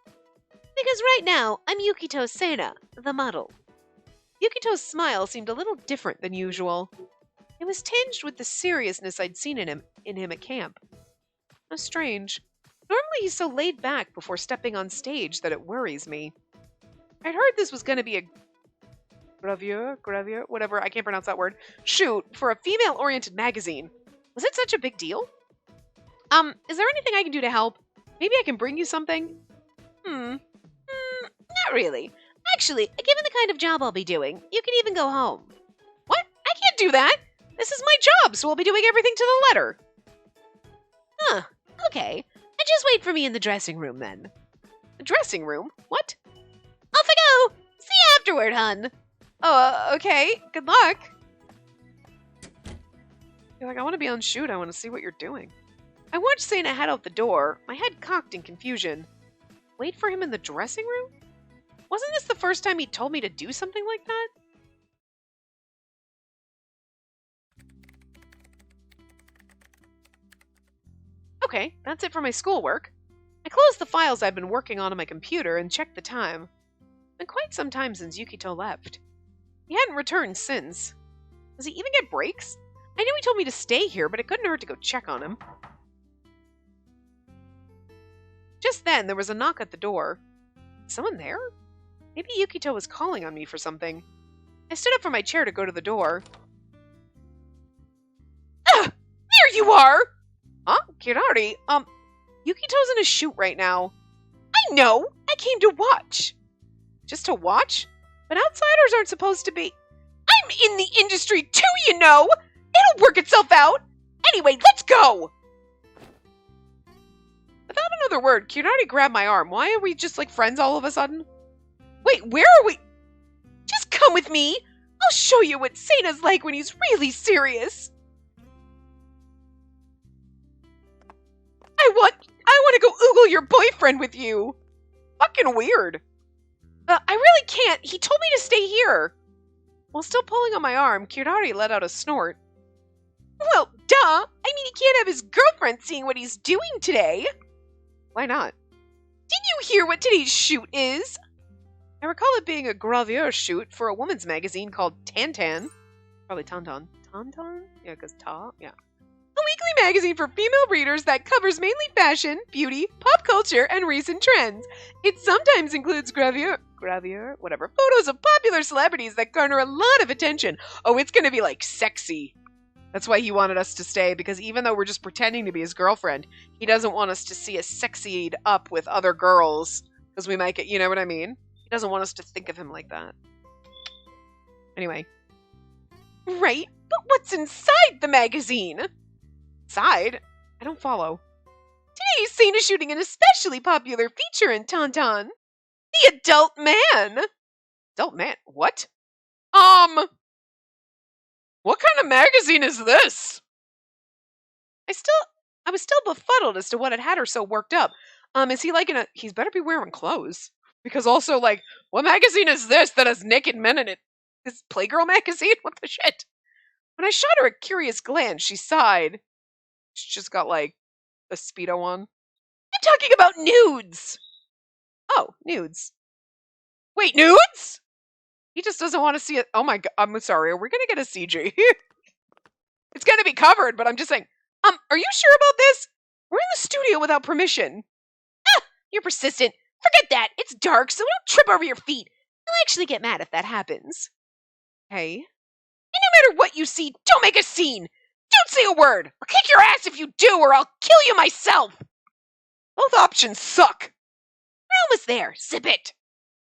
Because right now, I'm Yukito Sena, the model. Yukito's smile seemed a little different than usual. It was tinged with the seriousness I'd seen in him at camp. How strange. Normally he's so laid back before stepping on stage that it worries me. I'd heard this was going to be a gravure, whatever, I can't pronounce that word, shoot for a female-oriented magazine. Was it such a big deal? Is there anything I can do to help? Maybe I can bring you something? Not really. Actually, given the kind of job I'll be doing, you can even go home. What? I can't do that! This is my job, so I'll be doing everything to the letter. Huh, okay. Just wait for me in the dressing room, then. The dressing room? What? Off I go! See you afterward, hun! Oh, okay. Good luck. You're like, I want to be on shoot. I want to see what you're doing. I watched Sena head out the door, my head cocked in confusion. Wait for him in the dressing room? Wasn't this the first time he told me to do something like that? Okay, that's it for my schoolwork. I closed the files I've been working on my computer and checked the time. It's been quite some time since Yukito left. He hadn't returned since. Does he even get breaks? I knew he told me to stay here, but it couldn't hurt to go check on him. Just then, there was a knock at the door. Someone there? Maybe Yukito was calling on me for something. I stood up from my chair to go to the door. Ah! There you are! Huh? Kirari? Yukito's in a shoot right now. I know! I came to watch! Just to watch? But outsiders aren't supposed to be... I'm in the industry too, you know! It'll work itself out! Anyway, let's go! Without another word, Kirari grabbed my arm. Why are we just like friends all of a sudden? Wait, where are we? Just come with me! I'll show you what Sena's like when he's really serious! I want to go oogle your boyfriend with you! Fucking weird. I really can't. He told me to stay here. While still pulling on my arm, Kirari let out a snort. Well, duh! I mean, he can't have his girlfriend seeing what he's doing today. Why not? Did you hear what today's shoot is? I recall it being a gravure shoot for a woman's magazine called Tantan. Probably Tantan. Tantan? Yeah, because Ta? Yeah. A weekly magazine for female readers that covers mainly fashion, beauty, pop culture, and recent trends. It sometimes includes gravure, whatever, photos of popular celebrities that garner a lot of attention. Oh, it's going to be like sexy. That's why he wanted us to stay, because even though we're just pretending to be his girlfriend, he doesn't want us to see us sexied up with other girls, because we might get, you know what I mean? He doesn't want us to think of him like that. Anyway. Right, but what's inside the magazine? Inside? I don't follow. Today's scene is shooting an especially popular feature in Tantan. The adult man! Adult man? What? What kind of magazine is this? I was still befuddled as to what had her so worked up. Is he like he's better be wearing clothes. Because also, like, what magazine is this that has naked men in it? This Playgirl magazine? What the shit? When I shot her a curious glance, she sighed. She just got, like, a Speedo on. I'm talking about nudes! Oh, nudes. Wait, nudes? He just doesn't want to see it. Oh my god, I'm sorry, are we gonna get a CG? It's gonna be covered, but I'm just saying, are you sure about this? We're in the studio without permission. Ah, you're persistent. Forget that, it's dark, so don't trip over your feet. I'll actually get mad if that happens. Hey? And no matter what you see, don't make a scene! Don't say a word! I'll kick your ass if you do, or I'll kill you myself! Both options suck. We're almost there. Zip it.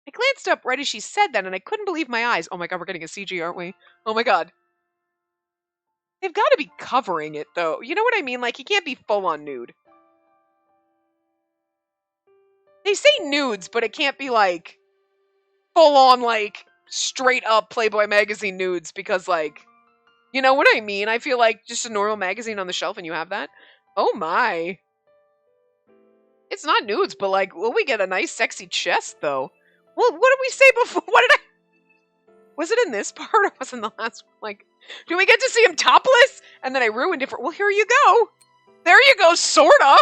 I glanced up right as she said that, and I couldn't believe my eyes. Oh my god, we're getting a CG, aren't we? Oh my god. They've got to be covering it, though. You know what I mean? Like, he can't be full-on nude. They say nudes, but it can't be, like, full-on, like, straight-up Playboy magazine nudes, because, like, you know what I mean? I feel like just a normal magazine on the shelf and you have that. Oh my. It's not nudes, but, like, will we get a nice, sexy chest, though? Well, what did we say before? What did I... Was it in this part or was it in the last one? Like, do we get to see him topless? And then I ruined it for... Well, here you go. There you go, sorta.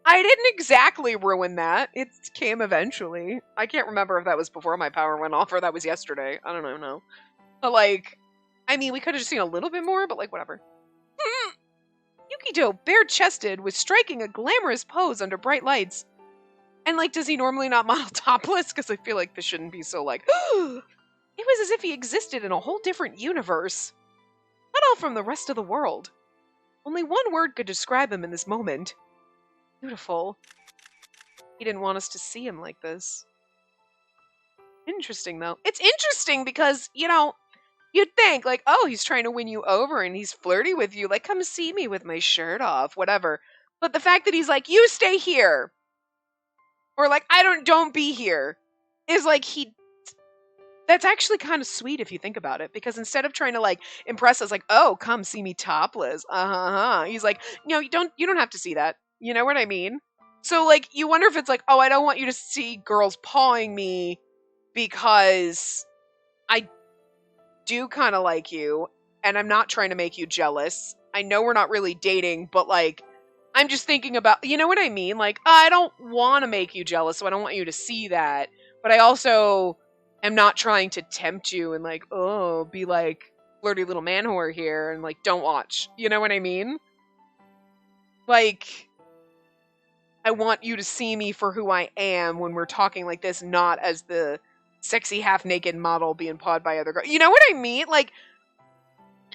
I didn't exactly ruin that. It came eventually. I can't remember if that was before my power went off or that was yesterday. I don't know. But, like, I mean, we could have just seen a little bit more, but, like, whatever. Yukito, bare-chested, was striking a glamorous pose under bright lights. And, like, does he normally not model topless? Because I feel like this shouldn't be so, like... It was as if he existed in a whole different universe. Cut off from the rest of the world. Only one word could describe him in this moment. Beautiful. He didn't want us to see him like this. Interesting, though. It's interesting because, you know, you'd think, like, oh, he's trying to win you over and he's flirty with you. Like, come see me with my shirt off, whatever. But the fact that he's like, you stay here. Or like, don't be here. Is like, that's actually kind of sweet if you think about it. Because instead of trying to like impress us like, oh, come see me topless. He's like, no, you don't have to see that. You know what I mean? So like, you wonder if it's like, oh, I don't want you to see girls pawing me because I do kind of like you and I'm not trying to make you jealous. I know we're not really dating, but like, I'm just thinking about, you know what I mean? Like, I don't want to make you jealous, so I don't want you to see that. But I also am not trying to tempt you and like, oh, be like flirty little man whore here and like, don't watch. You know what I mean? Like, I want you to see me for who I am when we're talking like this, not as the sexy half-naked model being pawed by other girls. You know what I mean? Like,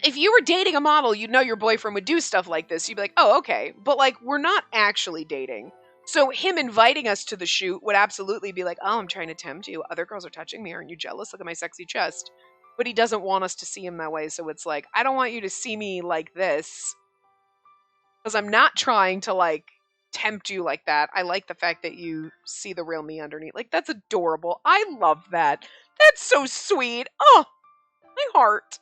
if you were dating a model, you'd know your boyfriend would do stuff like this. You'd be like, oh, okay. But, like, we're not actually dating. So him inviting us to the shoot would absolutely be like, oh, I'm trying to tempt you. Other girls are touching me. Aren't you jealous? Look at my sexy chest. But he doesn't want us to see him that way. So it's like, I don't want you to see me like this. Because I'm not trying to, like, tempt you like that. I like the fact that you see the real me underneath. Like, that's adorable. I love that. That's so sweet. Oh, my heart.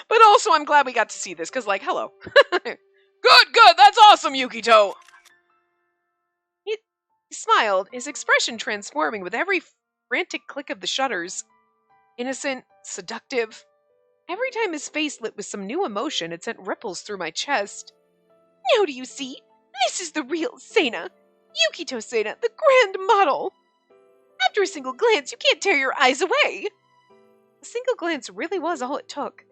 But also, I'm glad we got to see this, because, like, hello. Good, that's awesome, Yukito! He smiled, his expression transforming with every frantic click of the shutters. Innocent, seductive. Every time his face lit with some new emotion, it sent ripples through my chest. Now do you see? This is the real Seina. Yukito Seina, the grand model. After a single glance, you can't tear your eyes away. A single glance really was all it took.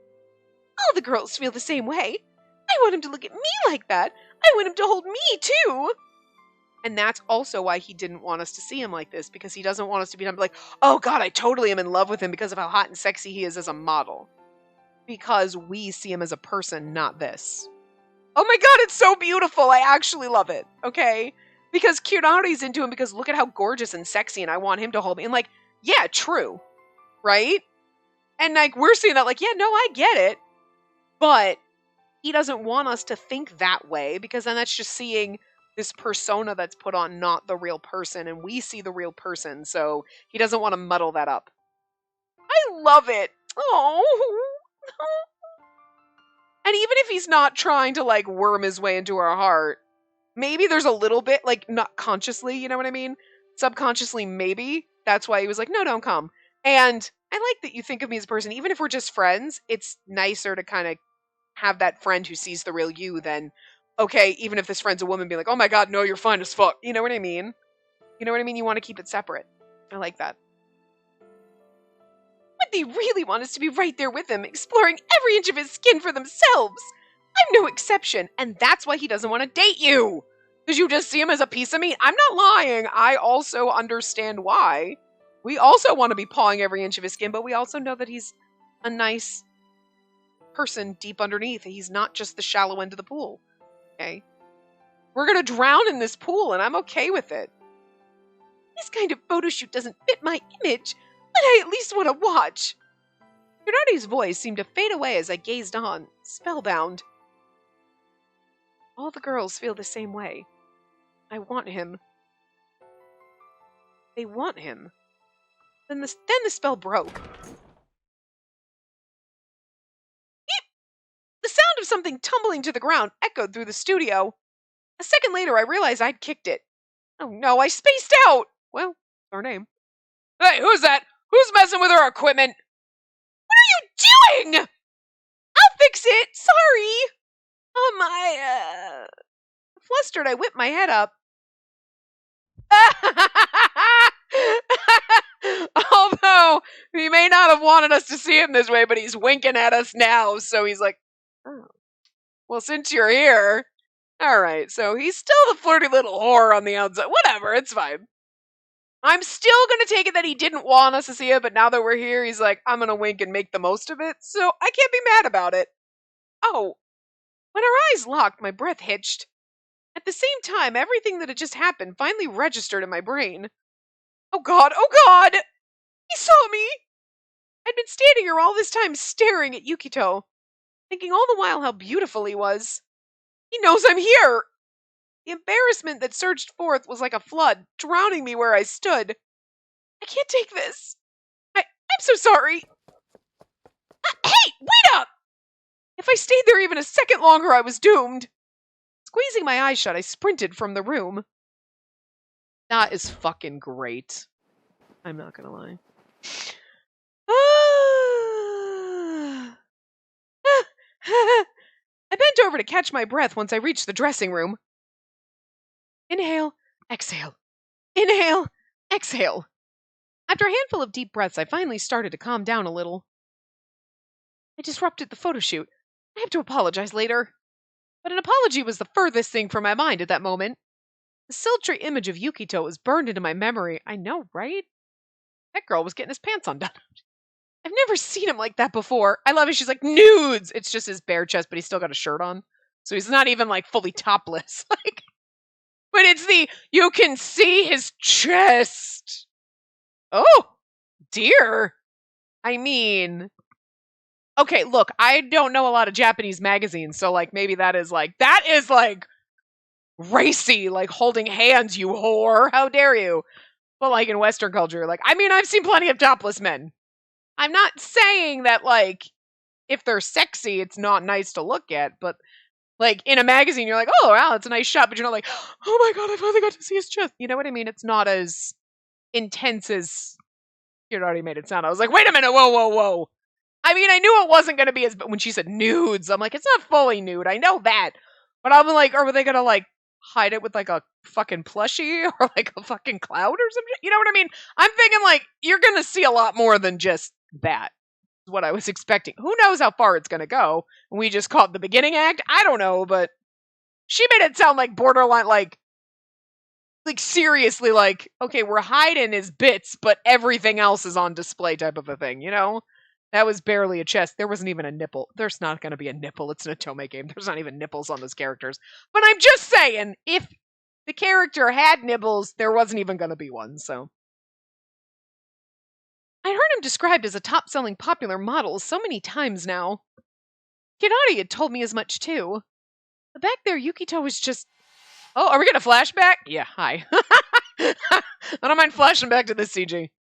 All the girls feel the same way. I want him to look at me like that. I want him to hold me, too. And that's also why he didn't want us to see him like this, because he doesn't want us to be like, oh god, I totally am in love with him because of how hot and sexy he is as a model. Because we see him as a person, not this. Oh my god, it's so beautiful. I actually love it, okay? Because Kirinari's into him because look at how gorgeous and sexy and I want him to hold me. And like, yeah, true. Right? And like, we're seeing that like, yeah, no, I get it. But he doesn't want us to think that way because then that's just seeing this persona that's put on, not the real person. And we see the real person. So he doesn't want to muddle that up. I love it. Oh. And even if he's not trying to like worm his way into our heart, maybe there's a little bit, like not consciously, you know what I mean? Subconsciously, maybe. That's why he was like, no, don't come. And I like that you think of me as a person. Even if we're just friends, it's nicer to kind of have that friend who sees the real you than, okay, even if this friend's a woman, be like, oh my god, no, you're fine as fuck. You know what I mean? You know what I mean? You want to keep it separate. I like that. But they really want us to be right there with him, exploring every inch of his skin for themselves. I'm no exception, and that's why he doesn't want to date you. Because you just see him as a piece of meat. I'm not lying. I also understand why. We also want to be pawing every inch of his skin, but we also know that he's a nice person deep underneath. He's not just the shallow end of the pool. Okay? We're gonna drown in this pool, and I'm okay with it. This kind of photo shoot doesn't fit my image, but I at least want to watch. Bernardi's voice seemed to fade away as I gazed on, spellbound. All the girls feel the same way. I want him. They want him. Then the spell broke. The sound of something tumbling to the ground echoed through the studio. A second later, I realized I'd kicked it. Oh no, I spaced out! Well, our name. Hey, who's that? Who's messing with our equipment? What are you doing? I'll fix it! Sorry! Flustered, I whipped my head up. Although, he may not have wanted us to see him this way, but he's winking at us now, so he's like, oh. Well, since you're here, alright, so he's still the flirty little whore on the outside. Whatever, it's fine. I'm still gonna take it that he didn't want us to see it, but now that we're here, he's like, I'm gonna wink and make the most of it, so I can't be mad about it. Oh. When our eyes locked, my breath hitched. At the same time, everything that had just happened finally registered in my brain. Oh God, oh God! He saw me! I'd been standing here all this time staring at Yukito, thinking all the while how beautiful he was. He knows I'm here! The embarrassment that surged forth was like a flood, drowning me where I stood. I can't take this. I'm so sorry. Hey, wait up! If I stayed there even a second longer, I was doomed. Squeezing my eyes shut, I sprinted from the room. That is fucking great. I'm not gonna lie. I bent over to catch my breath once I reached the dressing room. Inhale, exhale. Inhale, exhale. After a handful of deep breaths, I finally started to calm down a little. I disrupted the photo shoot. I have to apologize later. But an apology was the furthest thing from my mind at that moment. The sultry image of Yukito was burned into my memory. I know, right? That girl was getting his pants undone. I've never seen him like that before. I love it. She's like, nudes! It's just his bare chest, but he's still got a shirt on. So he's not even, like, fully topless. Like, but it's you can see his chest. Oh, dear. I mean, okay, look, I don't know a lot of Japanese magazines, so, like, maybe that is, like, racy, like, holding hands, you whore. How dare you? But, like, in Western culture, like, I mean, I've seen plenty of topless men. I'm not saying that, like, if they're sexy, it's not nice to look at, but, like, in a magazine, you're like, oh, wow, it's a nice shot, but you're not like, oh my God, I finally got to see his chest. You know what I mean? It's not as intense as you already made it sound. I was like, wait a minute, whoa, whoa, whoa. I mean, I knew it wasn't going to be but when she said nudes, I'm like, it's not fully nude. I know that. But I'm like, are they going to, like, hide it with, like, a fucking plushie or, like, a fucking cloud or something? You know what I mean? I'm thinking, like, you're going to see a lot more than just that. Is what I was expecting. Who knows how far it's going to go? We just called the beginning act? I don't know, but she made it sound like borderline, like seriously, like, okay, we're hiding his bits, but everything else is on display type of a thing, you know? That was barely a chest. There wasn't even a nipple. There's not going to be a nipple. It's an Otome game. There's not even nipples on those characters. But I'm just saying, if the character had nipples, there wasn't even going to be one, so. I heard him described as a top-selling popular model so many times now. Kinari had told me as much, too. But back there, Yukito was just... Oh, are we going to flashback? Yeah, hi. I don't mind flashing back to this CG.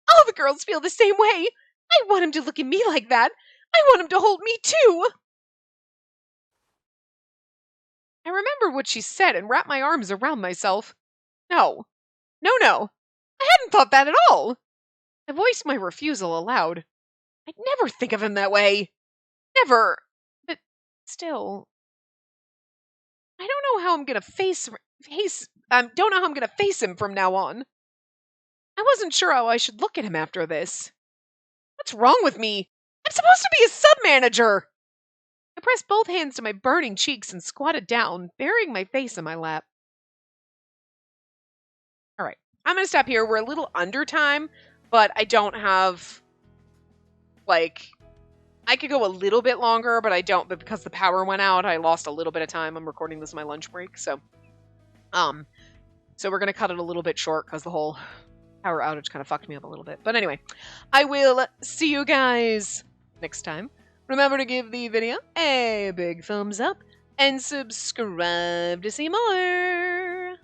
All the girls feel the same way. I want him to look at me like that. I want him to hold me, too. I remember what she said and wrapped my arms around myself. No. No, no. I hadn't thought that at all. I voiced my refusal aloud. I'd never think of him that way. Never. But still... I don't know how I'm gonna don't know how I'm gonna face him from now on. I wasn't sure how I should look at him after this. What's wrong with me? I'm supposed to be a sub-manager! I pressed both hands to my burning cheeks and squatted down, burying my face in my lap. Alright, I'm gonna stop here. We're a little under time, but I don't have, like... I could go a little bit longer, but I don't. But because the power went out, I lost a little bit of time. I'm recording this on my lunch break, so we're gonna cut it a little bit short because the whole power outage kind of fucked me up a little bit. But anyway, I will see you guys next time. Remember to give the video a big thumbs up and subscribe to see more.